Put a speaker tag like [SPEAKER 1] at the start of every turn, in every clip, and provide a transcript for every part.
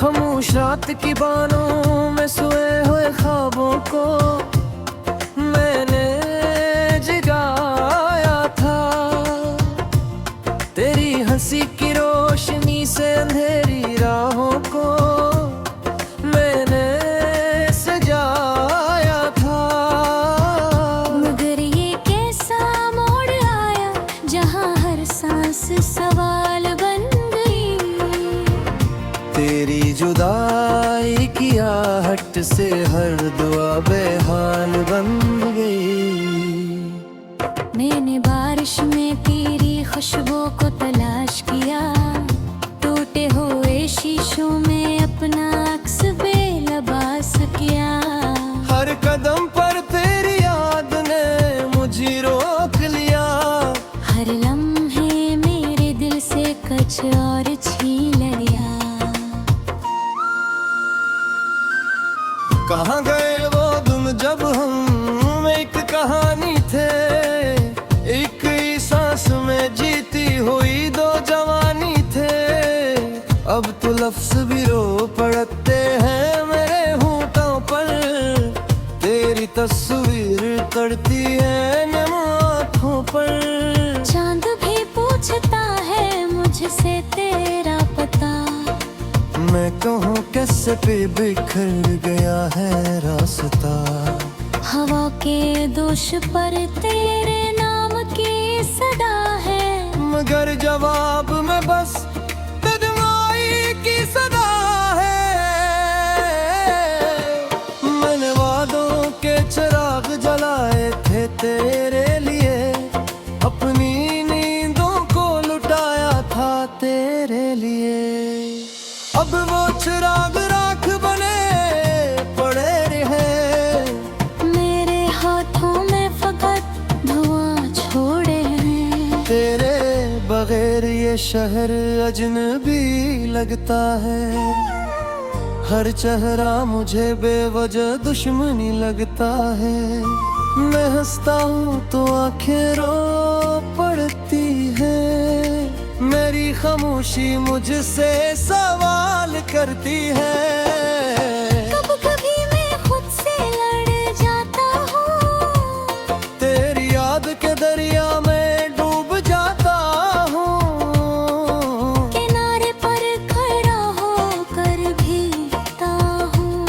[SPEAKER 1] खामोश रात की बानों में सोए हुए ख्वाबों को मैंने जगाया था। तेरी हंसी की रोशनी से अंधेरी राहों को मैंने सजाया था।
[SPEAKER 2] मगर ये कैसा मोड़ आया जहाँ हर सांस सवाल बन गई।
[SPEAKER 1] तेरी जुदाई की आहट से हर दुआ बेहाल बन गई।
[SPEAKER 2] मैंने बारिश में तेरी खुशबू को तलाश किया, टूटे हुए शीशों में अपना अक्स बेलबास किया।
[SPEAKER 1] हर कदम पर तेरी याद ने मुझे रोक लिया।
[SPEAKER 2] हर लम्हे मेरे दिल से कुछ और छीन लिया।
[SPEAKER 1] कहाँ गए वो दिन जब हम एक कहानी थे, एक ही सांस में जीती हुई दो जवानी थे। अब तो लफ्ज भी रो पड़ते हैं मेरे होठों पर, तेरी तस्वीर करती है नम आँखों पर।
[SPEAKER 2] चांद भी पूछता है मुझसे तेरा पता,
[SPEAKER 1] मैं कहूँ कैसे पे बिखर गया है रास्ता।
[SPEAKER 2] हवा के दोष पर तेरे नाम की सदा है,
[SPEAKER 1] मगर जवाब में बस बदनामी की सदा है। मैंने वादों के चिराग जलाए थे तेरे लिए, अपनी नींदों को लुटाया था तेरे लिए। अब वो चिराग राख बने पड़े रहे,
[SPEAKER 2] मेरे हाथों में फकत धुआं छोड़े हैं।
[SPEAKER 1] तेरे बगैर ये शहर अजनबी लगता है। हर चेहरा मुझे बेवजह दुश्मनी लगता है। मैं हंसता हूँ तो आंखें रो पड़ती है। मेरी खामोशी मुझसे सवाल करती है।
[SPEAKER 2] कब कभी मैं खुद से लड़ जाता हूँ,
[SPEAKER 1] तेरी याद के दरिया में डूब जाता हूँ।
[SPEAKER 2] किनारे पर खड़ा होकर भीगता हूँ,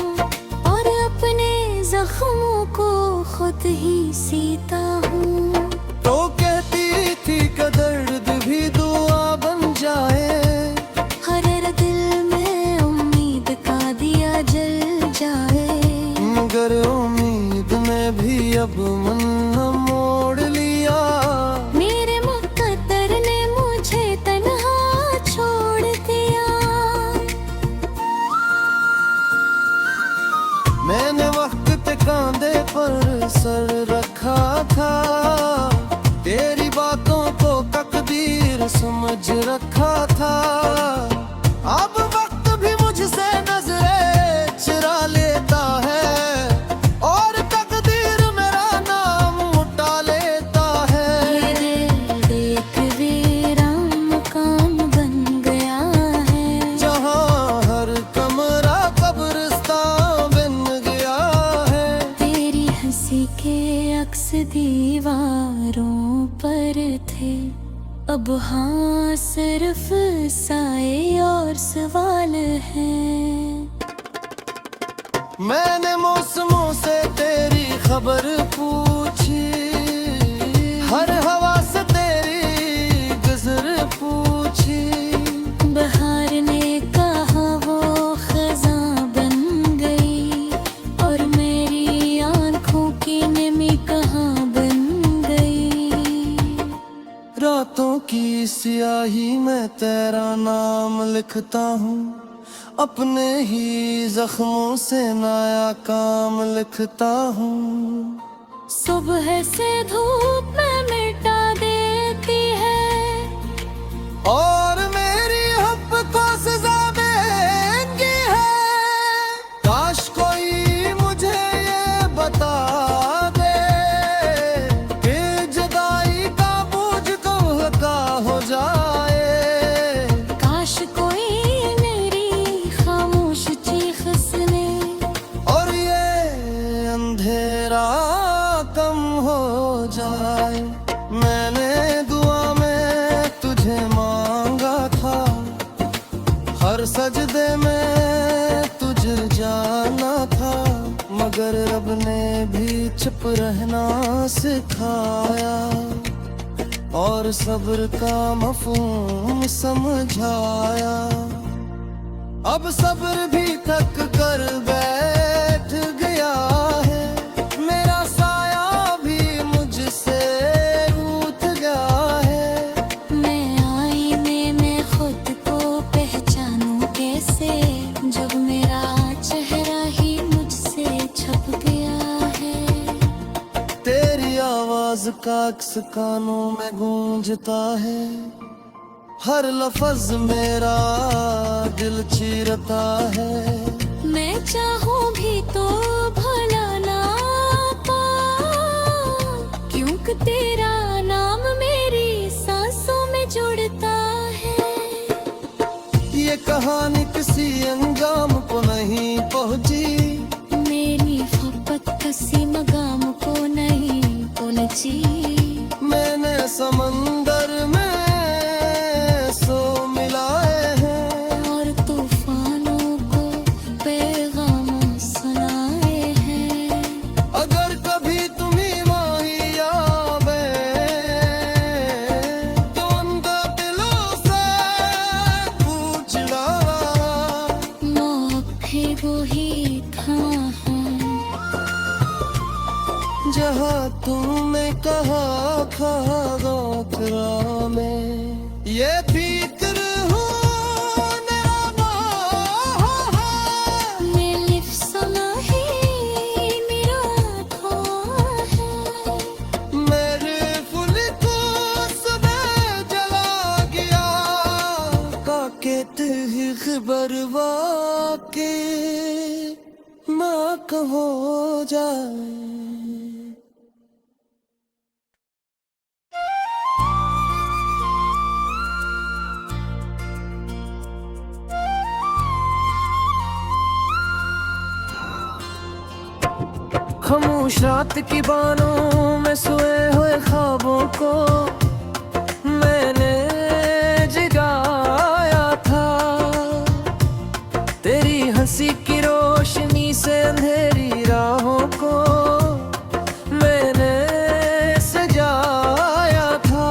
[SPEAKER 2] और अपने जख्मों को खुद ही सीता हूँ।
[SPEAKER 1] तो कहती थी कि दर्द भी दुआ बन जाए,
[SPEAKER 2] हर दिल में उम्मीद का दिया जल जाए।
[SPEAKER 1] मगर उम्मीद में भी अब मन न मोड़ लिया।
[SPEAKER 2] मेरे मुक़द्दर ने मुझे तन्हा छोड़ दिया।
[SPEAKER 1] मैंने वक्त पे कांधे पर सर रखा था, तेरी बातों को तकदीर समझ रखा था। अब वक्त भी मुझसे नजरें चुरा लेता है, और तकदीर मेरा नाम उठा लेता है।
[SPEAKER 2] ये दिल एक वीरान मकान बन गया है,
[SPEAKER 1] जहाँ हर कमरा कब्रिस्तान बन गया है।
[SPEAKER 2] तेरी हंसी के अक्स दीवारों पर थे, अब हाँ सिर्फ साए और सवाल हैं।
[SPEAKER 1] मैंने मौसमों से तेरी खबर पूछी, हर हवा से तेरी गुज़र पूछी।
[SPEAKER 2] बहार ने कहा वो खज़ां बन गई, और मेरी आँखों की नमी कहाँ बन गई।
[SPEAKER 1] रातों की स्याही में तेरा नाम लिखता हूँ, अपने ही जख्मों से नया काम लिखता हूँ।
[SPEAKER 2] सुबह से धूप में मिटा देती है,
[SPEAKER 1] और मेरी हब को सजा देंगी है। काश कोई मुझे ये बता दे कि जुदाई का बोझ को हल्का हो जाए।
[SPEAKER 2] काश कोई मेरी खामोशी
[SPEAKER 1] मगर रब ने भी चुप रहना सिखाया और सब्र का मफहूम समझाया। अब सब्र भी थक कर बैठ गया है, मेरा साया भी मुझसे रूठ गया है।
[SPEAKER 2] मैं आईने में खुद को पहचानूं कैसे, जब मेरा चेहरा ही मुझसे छप गया है।
[SPEAKER 1] तेरी आवाज का अक्स कानों में गूंजता है, हर लफ्ज मेरा दिल चीरता है।
[SPEAKER 2] मैं चाहूं भी तो भला ना पाऊं, क्योंकि तेरा नाम मेरी सांसों में जुड़ता है।
[SPEAKER 1] ये कहानी किसी अंजाम को नहीं पहुंची,
[SPEAKER 2] मेरी मोहब्बत किसी मकाम को नहीं पहुंची।
[SPEAKER 1] मैंने समंदर में सो मिलाए हैं
[SPEAKER 2] और तूफानों को पैगाम सुनाए हैं।
[SPEAKER 1] अगर कभी तुम्हें माहिया तो उनका दिलों से पूछना,
[SPEAKER 2] मौके वो ही कहाँ है
[SPEAKER 1] जहाँ तुमने कहा खागोतरा में ये फिक्र बरवा के ना कहो जाए। खामोश रात की बानों में सोए हुए ख्वाबों को मैंने जगाया था। तेरी हंसी की रोशनी से अंधेरी राहों को मैंने सजाया था।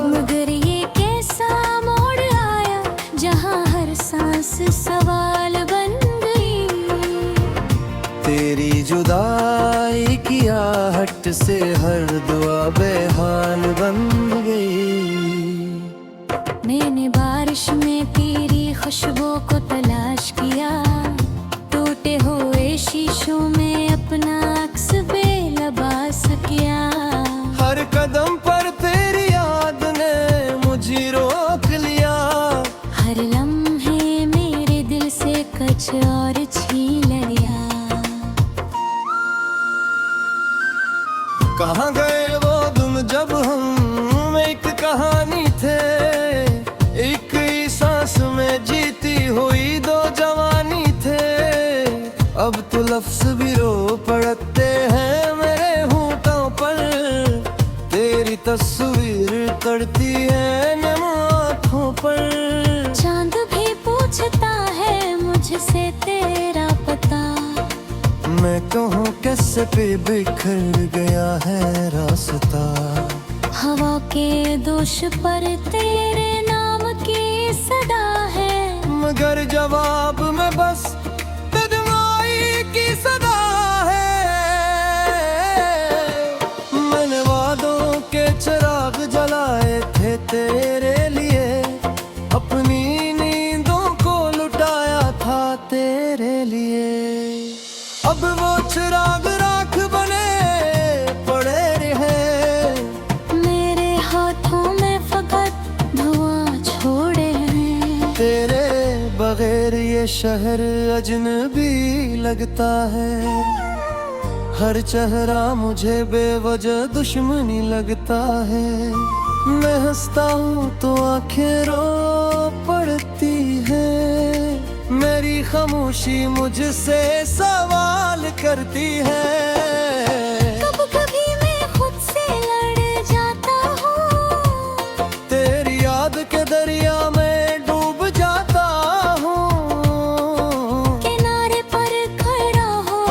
[SPEAKER 2] मगर ये कैसा मोड़ आया जहाँ हर सांस सवाल बन गई।
[SPEAKER 1] तेरी जुदाई की आहट से हर दुआ बेहाल बन गई।
[SPEAKER 2] मैंने बारिश में तेरी खुशबू को तलाश किया, टूटे हुए शीशों में अपना अक्स बेलबास किया।
[SPEAKER 1] हर कदम पर तेरी याद ने मुझे रोक लिया,
[SPEAKER 2] हर लम्हे मेरे दिल से कुछ और छीन लिया।
[SPEAKER 1] कहाँ गए वो तुम जब हम एक कहानी थे, एक ही सांस में जीती हुई दो जवानी थे। अब तो लफ्ज भी रो पड़ते हैं मेरे होठों पर, तेरी तस्वीर करती है नम आँखों पर।
[SPEAKER 2] चांद भी पूछता है मुझसे तेरा पता,
[SPEAKER 1] मैं कहूँ कैसे पे बिखर गया है रास्ता।
[SPEAKER 2] हवा के दोष पर तेरे नाम की सदा है,
[SPEAKER 1] मगर जवाब में बस तन्हाई की सदा है। मैंने वादों के चिराग जलाए थे तेरे लिए, अपनी नींदों को लुटाया था तेरे लिए। अब वो चिराग राख बने पड़े रहे,
[SPEAKER 2] मेरे हाथों में फकत धुआं छोड़े हैं।
[SPEAKER 1] तेरे बगैर ये शहर अजनबी लगता है, हर चेहरा मुझे बेवजह दुश्मनी लगता है। मैं हंसता हूँ तो आंखें रो पड़ती है, मेरी खामोशी मुझसे सवाल करती है।
[SPEAKER 2] कब कभी मैं खुद से लड़ जाता हूँ,
[SPEAKER 1] तेरी याद के दरिया में डूब जाता हूँ।
[SPEAKER 2] किनारे पर खड़ा हो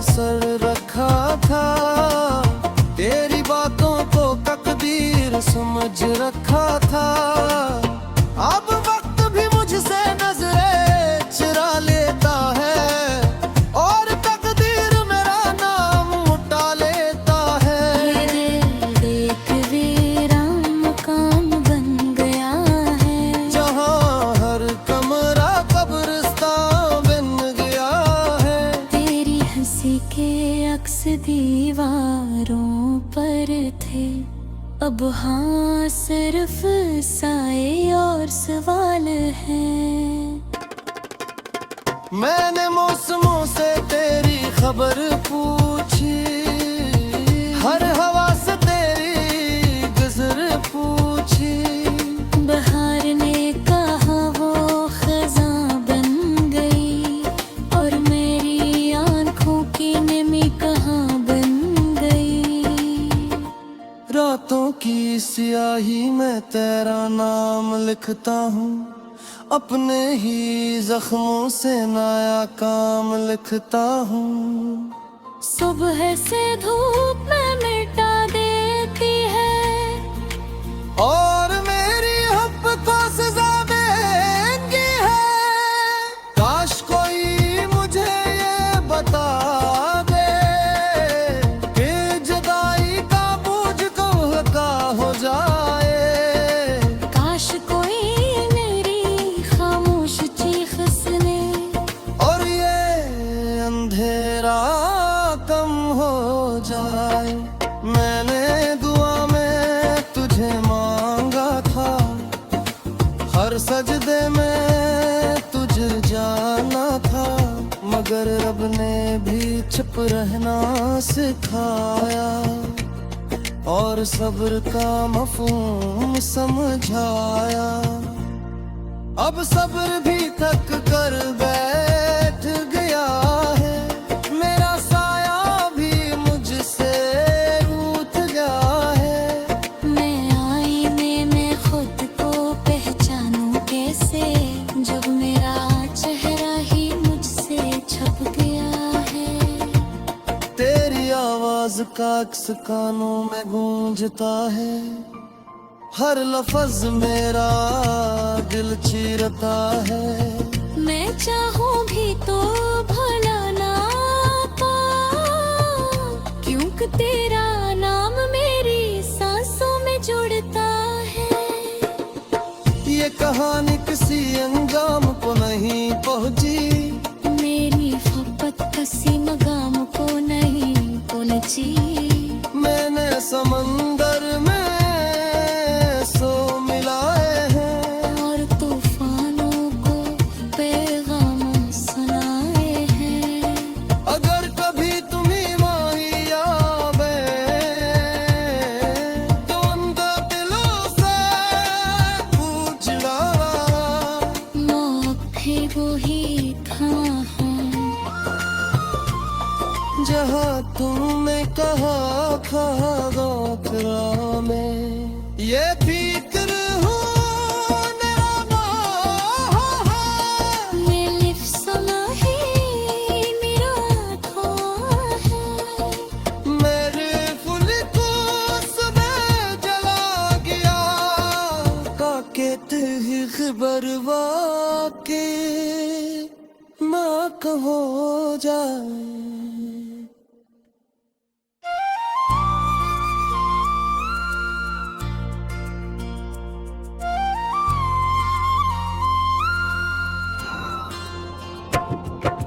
[SPEAKER 1] सर रखा था, तेरी बातों को तकदीर समझ रखा था। अब वक्त भी मुझसे नजरें चुरा लेता है और तकदीर मेरा नाम उठा लेता है।
[SPEAKER 2] देख वीरान मकान बन गया है,
[SPEAKER 1] जहाँ हर कमरा कब्रिस्तान बन गया है।
[SPEAKER 2] तेरी हंसी के अक्स दीवारों पर थे, अब हाँ सिर्फ साए और सवाल हैं।
[SPEAKER 1] मैंने मौसमों से तेरी खबर पूछी, हर हवा से तेरी गुजर पूछी।
[SPEAKER 2] बहार ने कहा वो खज़ां बन गई, और मेरी आंखों की नमी कहाँ बन गई।
[SPEAKER 1] रातों की स्याही में तेरा नाम लिखता हूँ, अपने ही जख्मों से नया काम लिखता हूँ।
[SPEAKER 2] सुबह से धूप में मिटा देती है,
[SPEAKER 1] और मेरी हब को सजा देंगी है। काश कोई मुझे ये बता दे कि जुदाई का बोझ कब हल्का हो जाए।
[SPEAKER 2] काश कोई मेरी खामोश चीख सुने,
[SPEAKER 1] और ये अंधेरा कम हो जाए। मैंने दुआ में तुझे मांगा था, हर सजदे में तुझे जाना था, मगर रब ने भी चुप रहना सिखाया और सब्र का मफहूम समझाया। अब सब्र भी थक कर बैठ गया है, मेरा साया भी मुझसे रूठ गया है।
[SPEAKER 2] मैं आईने में खुद को पहचानूं कैसे, जब मेरा चेहरा ही मुझसे छप गया है।
[SPEAKER 1] तेरी आवाज का अक्स कानों में गूंजता है, हर लफ्ज मेरा दिल चीरता है।
[SPEAKER 2] मैं चाहूं भी तो भला ना पाऊं, क्योंकि तेरा नाम मेरी सांसों में जुड़ता है।
[SPEAKER 1] ये कहानी किसी अंजाम को नहीं पहुंची,
[SPEAKER 2] मेरी मोहब्बत किसी मकाम को नहीं पहुंची।
[SPEAKER 1] मैंने समंदर में सो मिलाए हैं,
[SPEAKER 2] और तूफानों को पैगाम सुनाए हैं।
[SPEAKER 1] अगर कभी तुम्हें माहिया तो उनका दिलों से पूछ डाला।
[SPEAKER 2] मौत भी वही था
[SPEAKER 1] जहाँ तुमने कहा खारा में ये फिक्र हो बरवा के ना कहो जाए।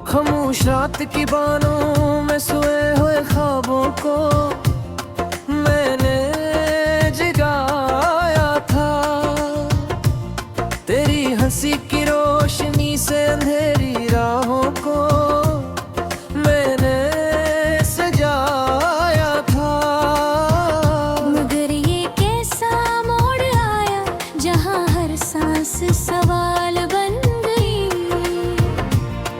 [SPEAKER 1] खामोश रात की बानों में सोए हुए ख्वाबों को मैंने जगाया था। तेरी हंसी की रोशनी से अंधेरी राहों को मैंने सजाया था।
[SPEAKER 2] मगर ये कैसा मोड़ आया जहाँ हर सांस सवाल बन गई।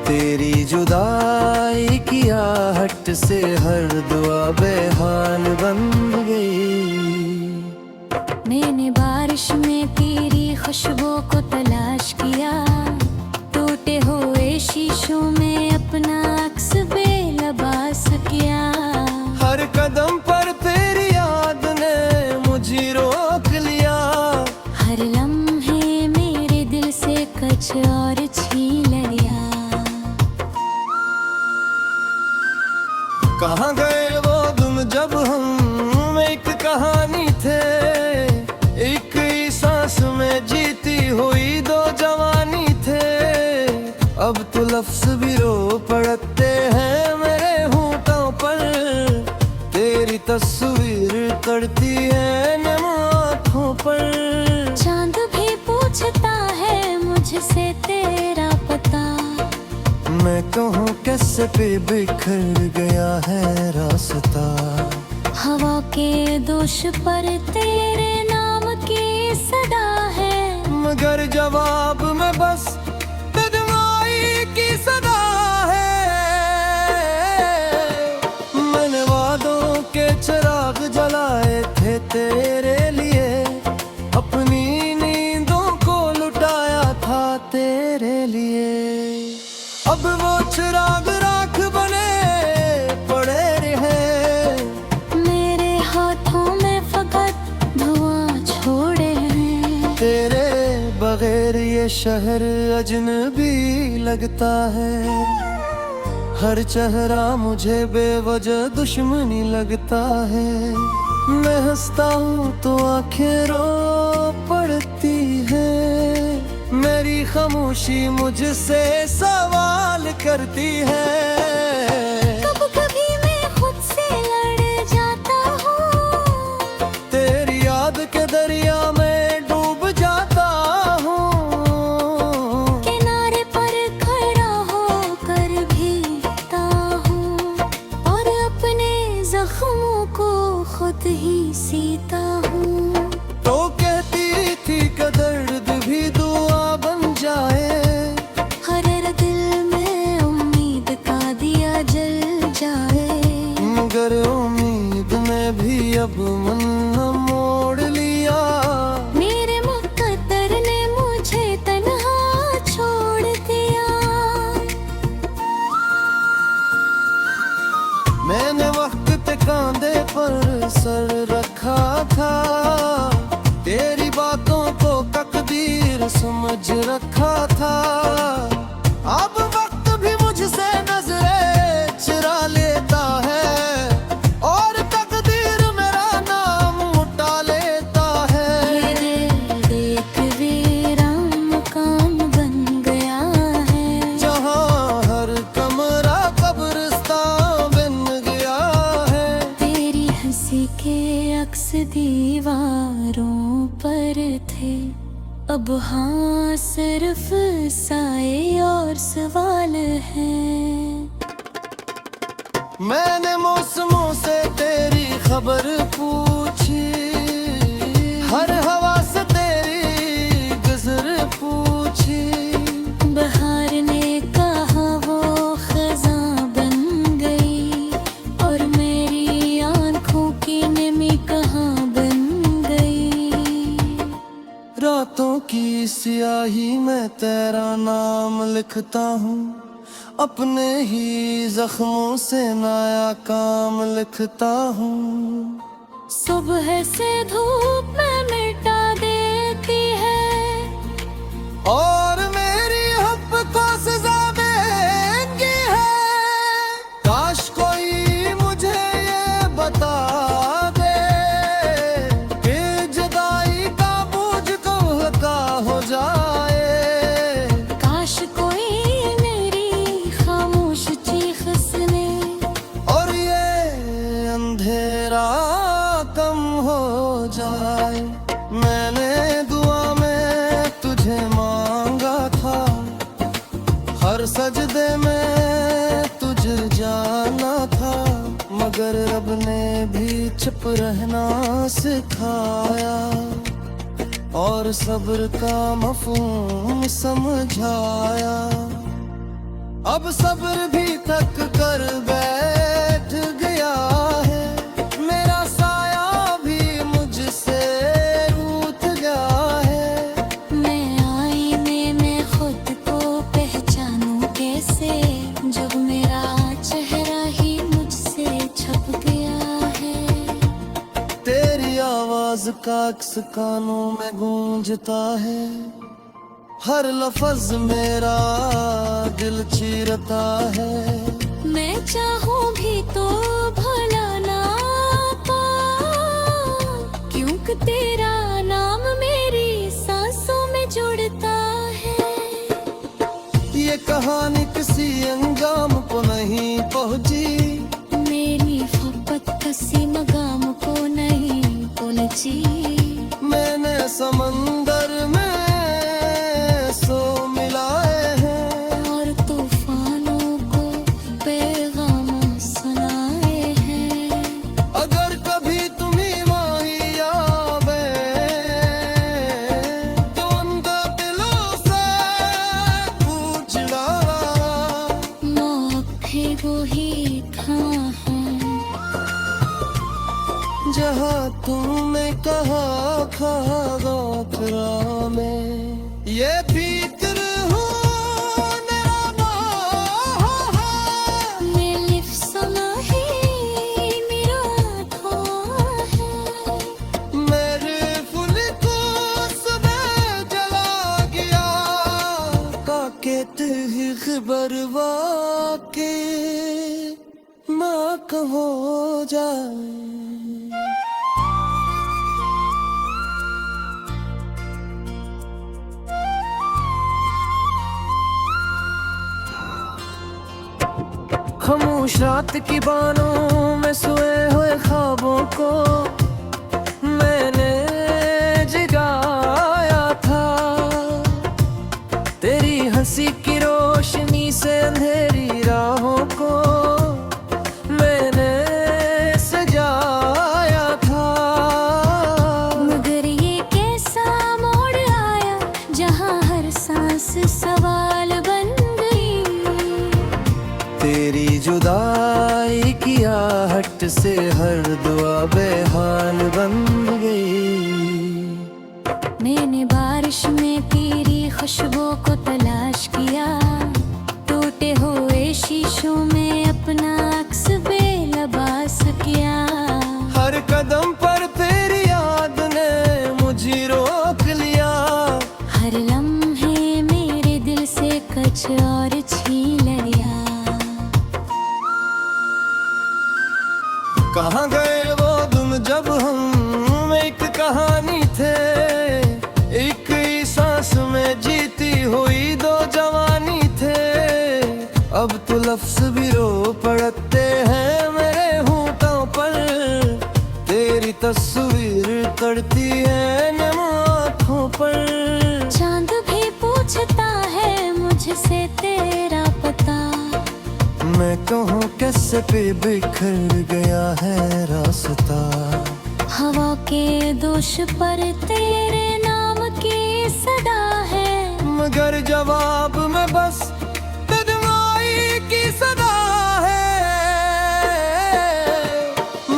[SPEAKER 1] तेरी जुदाई की आहट से हर दुआ बेहाल बन गई।
[SPEAKER 2] मैंने बारिश में तेरी खुशबू को तलाश किया, टूटे हुए शीशों में अपना अक्स बेलबास
[SPEAKER 1] कदम पर तेरी याद ने मुझे रोक लिया।
[SPEAKER 2] हर लम्हे मेरे दिल से कुछ और छीन लिया।
[SPEAKER 1] कहाँ गए वो दिन जब हम एक कहानी थे, एक ही सांस में जीती हुई दो जवानी थे। अब तो लफ्ज भी रो पड़ते हैं मेरे होठों पर, तेरी तस्वीर करती है नम आँखों पर।
[SPEAKER 2] चांद भी पूछता है मुझसे तेरा पता,
[SPEAKER 1] मैं कहूँ कैसे पे बिखर गया है रास्ता।
[SPEAKER 2] हवा के दोष पर तेरे नाम की सदा है,
[SPEAKER 1] मगर जवाब में बस बदमाई की सदा है। मैंने वादों के चिराग जलाए थे तेरे लिए, अपनी नींदों को लुटाया था तेरे लिए। अब वो चिराग राख बने पड़े रहे,
[SPEAKER 2] मेरे हाथों में फकत धुआं छोड़े हैं।
[SPEAKER 1] तेरे बगैर ये शहर अजनबी लगता है, हर चेहरा मुझे बेवजह दुश्मनी लगता है। मैं हंसता हूँ तो आंखें रो पड़ती है, मेरी खामोशी मुझसे सवाल करती है।
[SPEAKER 2] कब कभी मैं खुद से लड़ जाता हूँ,
[SPEAKER 1] तेरी याद के दरिया में डूब जाता हूँ।
[SPEAKER 2] किनारे पर खड़ा होकर भीगता हूँ, और अपने जख्मों को खुद ही सीता हूँ।
[SPEAKER 1] तो कहती थी कि दर्द भी दुआ बन जाए,
[SPEAKER 2] हर दिल में उम्मीद का दिया जल जाए।
[SPEAKER 1] मगर उम्मीद में भी अब मन न मोड़ लिया।
[SPEAKER 2] मेरे मुक़द्दर ने मुझे तन्हा छोड़ दिया।
[SPEAKER 1] मैंने वक्त पे कांधे पर सर रखा था, तेरी बातों को तकदीर समझ रखा था। अब वक्त भी मुझसे नजरें चुरा लेता है, और तकदीर मेरा नाम उठा लेता है।
[SPEAKER 2] ये दिल देख वीरान मकान बन गया है,
[SPEAKER 1] जहाँ हर कमरा कब्रिस्तान बन गया है।
[SPEAKER 2] तेरी हंसी के अक्स दीवारों पर थे, अब हाँ सिर्फ साए और सवाल हैं।
[SPEAKER 1] मैंने मौसमों से तेरी खबर पूछी, हर हवा से तेरी गुजर पूछी।
[SPEAKER 2] बहार ने कहा वो खज़ां बन गई, और मेरी आंखों की नमी कहाँ बन गई।
[SPEAKER 1] रातों की स्याही में तेरा नाम लिखता हूँ, अपने ही जख्मों से नया काम लिखता हूँ।
[SPEAKER 2] सुबह से धूप में मिटा देती है,
[SPEAKER 1] और मेरी हब को सजा देंगी है। काश कोई मुझे ये बता दे कि जुदाई का बोझ को हल्का हो जाए।
[SPEAKER 2] काश कोई मेरी खामोश चीख सुने,
[SPEAKER 1] और ये अंधेरा कम हो जाए। मैंने दुआ में तुझे मांगा था, हर सजदे में तुझे जाना था। मगर रब ने भी चुप रहना सिखाया, और सब्र का मफहूम समझाया। अब सब्र भी थक कर बैठ गया है, मेरा साया भी मुझसे रूठ गया है।
[SPEAKER 2] मैं आईने में खुद को पहचानूं कैसे, जब मेरा चेहरा ही मुझसे छप गया है।
[SPEAKER 1] का अक्स कानों में गूंजता है, हर लफ्ज मेरा दिल चीरता है।
[SPEAKER 2] मैं चाहूँ भी तो भला ना पाऊं, क्योंकि तेरा नाम मेरी सांसों में जुड़ता है।
[SPEAKER 1] ये कहानी किसी अंजाम को नहीं पहुंची,
[SPEAKER 2] मेरी मोहब्बत किसी मकाम को नहीं पहुंची।
[SPEAKER 1] मैंने समंदर में सो मिलाए हैं,
[SPEAKER 2] और तूफानों को पैगाम सुनाए हैं।
[SPEAKER 1] अगर कभी तुम्हें माही आवे तो उनका दिलों से पूछ डाला,
[SPEAKER 2] मौके वो ही कहाँ है
[SPEAKER 1] जहाँ तुमने कहा खागा फिरा में। ये फिक्र हूँ मेरा है,
[SPEAKER 2] मैं लिफ सुना है मेरा धोआ है।
[SPEAKER 1] मेरे फूल को सुबह जला गया, काकेत ही खबर वाके ना कहो जाए। खामोश रात की बानों में सोए हुए ख्वाबों को मैंने जगाया था। तेरी हंसी की रोशनी से अंधेरी राहों को मैंने सजाया था।
[SPEAKER 2] मगर ये कैसा मोड़ आया जहाँ हर सांस सवाल बन गई।
[SPEAKER 1] तेरी जुदाई की आहट से हर दुआ बेहाल बन गई।
[SPEAKER 2] मैंने बारिश में तेरी खुशबू को तलाश किया, टूटे हुए शीशों में अपना अक्स बेलबास किया।
[SPEAKER 1] हर कदम पर तेरी याद ने मुझे रोक लिया,
[SPEAKER 2] हर लम्हे मेरे दिल से कुछ और छीन लिया।
[SPEAKER 1] कहाँ गए वो तुम जब हम एक कहानी थे, एक ही सांस में जीती हुई दो जवानी थे। अब तो लफ्ज भी रो पड़ते हैं मेरे होठों पर, तेरी तस्वीर करती है नम आँखों पर।
[SPEAKER 2] चांद भी पूछता है मुझसे तेरा पता,
[SPEAKER 1] मैं कहूँ कैसे पे बिखर गया है रास्ता।
[SPEAKER 2] हवा के दोष पर तेरे नाम की सदा है,
[SPEAKER 1] मगर जवाब में बस तन्हाई की सदा है।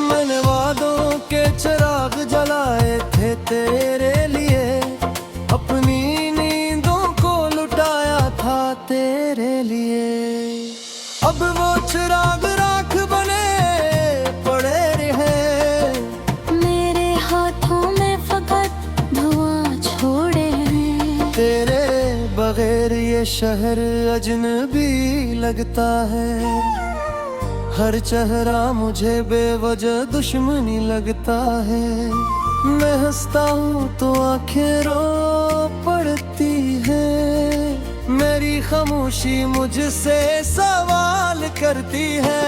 [SPEAKER 1] मैंने वादों के चिराग जलाए थे तेरे लिए, अपनी नींदों को लुटाया था तेरे लिए। अब वो चिराग राख बने पड़े रहे,
[SPEAKER 2] मेरे हाथों में फकत धुआं छोड़े हैं।
[SPEAKER 1] तेरे बगैर ये शहर अजनबी लगता है, हर चेहरा मुझे बेवजह दुश्मनी लगता है। मैं हंसता हूँ तो आंखें रो पड़ती है, मेरी खामोशी मुझसे सवाल करती है।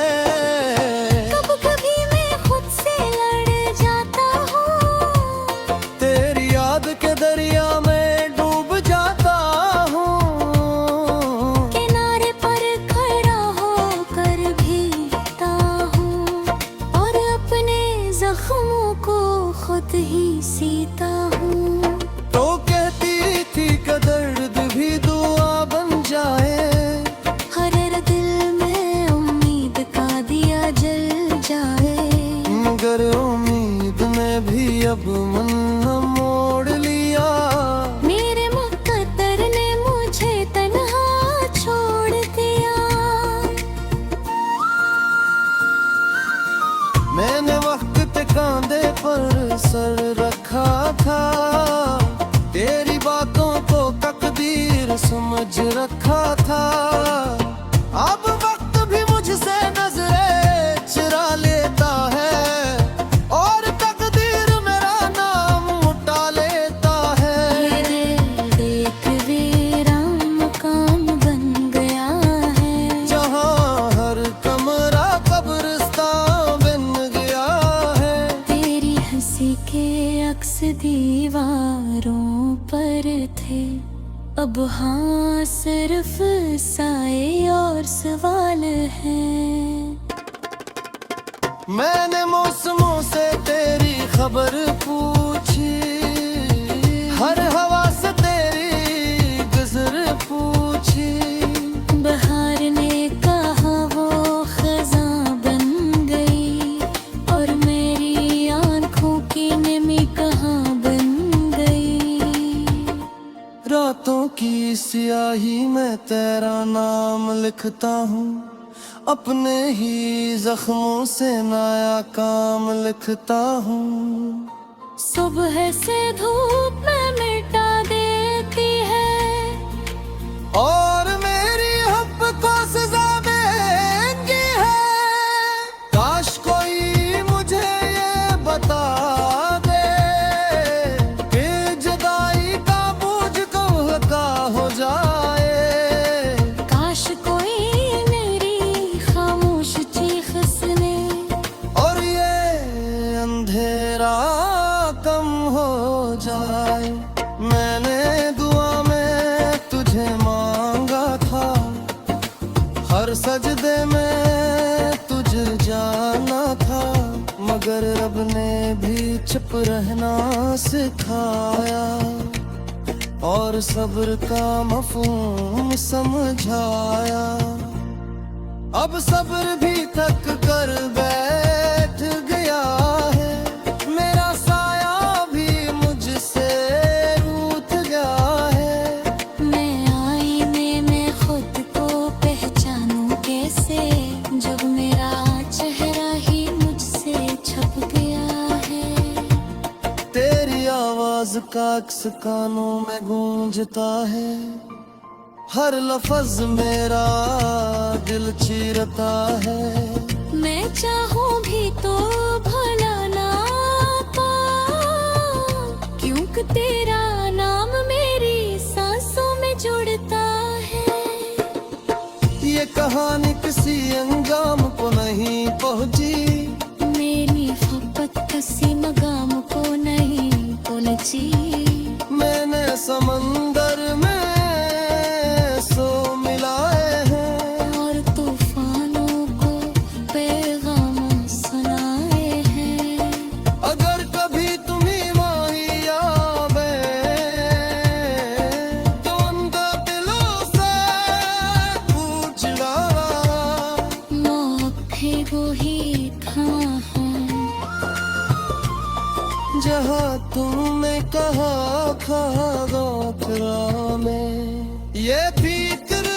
[SPEAKER 2] कब कभी मैं खुद से लड़ जाता हूँ,
[SPEAKER 1] तेरी याद के दरिया में डूब जाता हूँ,
[SPEAKER 2] किनारे पर खड़ा होकर भीगता हूँ, और अपने जख्मों को खुद ही सीता हूँ।
[SPEAKER 1] तो कहती थी कि दर्द भी दुआ बन जाए,
[SPEAKER 2] हर दिल में उम्मीद का दिया जल
[SPEAKER 1] समझ रखा था। अब वक्त भी मुझसे नजरें चुरा लेता है और तकदीर मेरा नाम उठा लेता है।
[SPEAKER 2] देख वीरान मकान बन गया है, जहाँ
[SPEAKER 1] हर कमरा कब्रिस्तान बन गया है।
[SPEAKER 2] तेरी हंसी के अक्स दीवारों पर थे, अब हाँ सिर्फ साए और सवाल हैं।
[SPEAKER 1] मैंने मौसमों से तेरी खबर पूछी, हर हवा से तेरी गुजर पूछी।
[SPEAKER 2] बहार ने कहा वो खज़ां बन गई, और मेरी आंखों की नमी कहाँ बन गई।
[SPEAKER 1] रातों की स्याही में तेरा नाम लिखता हूँ, अपने ही जख्मों से नया काम लिखता हूँ।
[SPEAKER 2] सुबह से धूप में मिटा देती है,
[SPEAKER 1] और मेरी हब को सजा देंगी है। काश कोई मुझे ये बता दे कि जुदाई का बोझ कब हल्का हो जाए।
[SPEAKER 2] काश कोई मेरी खामोश चीख सुने,
[SPEAKER 1] और ये अंधेरा कम हो जाए। मैंने दुआ में तुझे मांगा था, हर सजदे में तुझे जाना था, मगर रब ने भी चुप रहना सिखाया और सब्र का मफहूम समझाया। अब सब्र भी थक कर बैठ गया है, मेरा साया भी मुझसे रूठ गया है।
[SPEAKER 2] मैं आईने में खुद को पहचानूं कैसे, जब मेरा चेहरा ही मुझसे छप गया है।
[SPEAKER 1] तेरी आवाज का अक्स कानों में गूंजता है, हर लफ्ज मेरा दिल चीरता है।
[SPEAKER 2] मैं चाहूं भी तो भला ना पाऊं, क्योंकि तेरा नाम मेरी सांसों में जुड़ता है।
[SPEAKER 1] ये कहानी किसी अंजाम को नहीं पहुंची,
[SPEAKER 2] मेरी मोहब्बत किसी मकाम को नहीं पहुंची।
[SPEAKER 1] मैंने समंदर में सो मिलाए हैं,
[SPEAKER 2] और तूफानों को पैगाम सुनाए हैं।
[SPEAKER 1] अगर कभी तुम्हें माही आवे तो उनका दिलों से पूछना,
[SPEAKER 2] मौत है वो ही कहाँ है,
[SPEAKER 1] जहाँ तुमने कहा खागा में। ये फिक्र